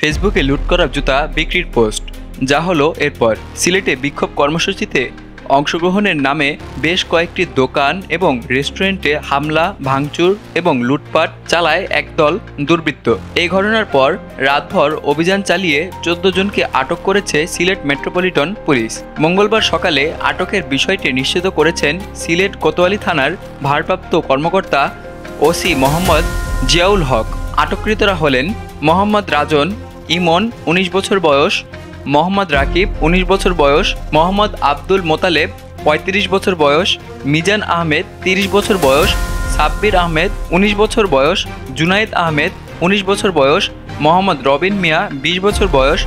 ফেসবুকে লুট করা জুতা বিক্রির পোস্ট, যা হলো এরপর। সিলেটে বিক্ষোভ কর্মসূচিতে অংশগ্রহণের নামে বেশ কয়েকটি দোকান এবং রেস্টুরেন্টে হামলা, ভাঙচুর এবং লুটপাট চালায় একদল দুর্বৃত্ত। এই ঘটনার পর রাতভর অভিযান চালিয়ে 14 জনকে আটক করেছে সিলেট মেট্রোপলিটন পুলিশ। মঙ্গলবার সকালে আটকের বিষয়টি নিশ্চিত করেছেন সিলেট কোতোয়ালি থানার ভারপ্রাপ্ত কর্মকর্তা ওসি মোহাম্মদ জিয়াউল হক। আটককৃতরা হলেন মোহাম্মদ রাজন ইমন 19 বছর বয়স, মোহাম্মদ রাকিব 19 বছর বয়স, মোহাম্মদ আব্দুল মোতালেব 35 বছর বয়স, মিজান আহমেদ 30 বছর বয়স, সাব্বির আহমেদ 19 বছর বয়স, জুনাইদ আহমেদ 19 বছর বয়স, মোহাম্মদ রবিন মিয়া 20 বছর বয়স,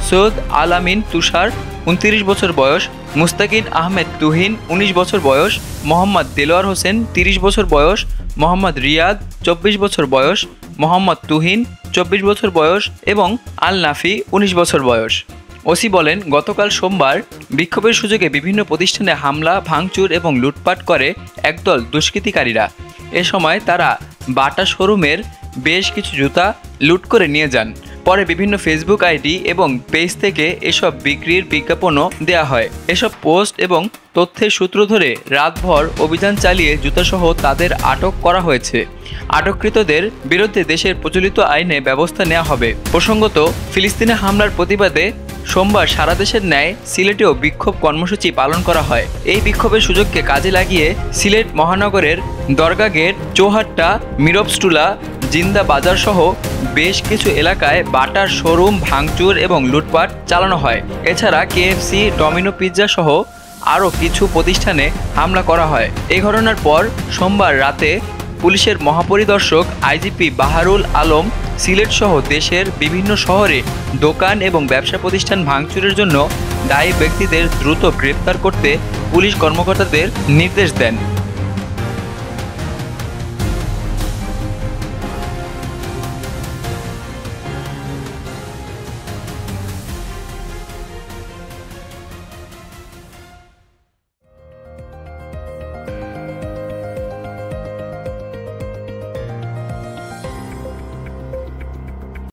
সৈয়দ আল আমিন তুষার 29 বছর বয়স, মুস্তাকিন আহমেদ তুহিন 19 বছর বয়স, মোহাম্মদ দেলোয়ার হোসেন 30 বছর বয়স, মোহাম্মদ রিয়াদ 24 বছর বয়স, মোহাম্মদ তুহিন 24 বছর বয়স এবং আল নাফি 19 বছর বয়স। ওসি বলেন, গতকাল সোমবার বিক্ষোভের সুযোগে বিভিন্ন প্রতিষ্ঠানে হামলা, ভাঙচুর এবং লুটপাট করে একদল দুষ্কৃতিকারীরা। এ সময় তারা বাটা শোরুমের বেশ কিছু জুতা লুট করে নিয়ে যান। পরে বিভিন্ন ফেসবুক আইডি এবং পেজ থেকে এসব বিক্রির বিজ্ঞাপনও দেওয়া হয়। এসব পোস্ট এবং তথ্যের সূত্র ধরে রাতভর অভিযান চালিয়ে জুতাসহ তাদের আটক করা হয়েছে। আটককৃতদের বিরুদ্ধে দেশের প্রচলিত আইনে ব্যবস্থা নেওয়া হবে। প্রসঙ্গত, ফিলিস্তিনে হামলার প্রতিবাদে সোমবার সারা দেশের ন্যায় সিলেটেও বিক্ষোভ কর্মসূচি পালন করা হয়। এই বিক্ষোভের সুযোগকে কাজে লাগিয়ে সিলেট মহানগরের দরগা গেট, চৌহাট্টা, মিরবস্টুলা, জিন্দা বাজার সহ বেশ কিছু এলাকায় বাটার শোরুম ভাঙচুর এবং লুটপাট চালানো হয়। এছাড়া KFC, ডমিনো পিৎজা সহ আরও কিছু প্রতিষ্ঠানে হামলা করা হয়। এই ঘটনার পর সোমবার রাতে পুলিশের মহাপরিদর্শক আইজিপি বাহারুল আলম সিলেট সহ দেশের বিভিন্ন শহরে দোকান এবং ব্যবসা প্রতিষ্ঠান ভাঙচুরের জন্য দায়ী ব্যক্তিদের দ্রুত গ্রেপ্তার করতে পুলিশ কর্মকর্তাদের নির্দেশ দেন।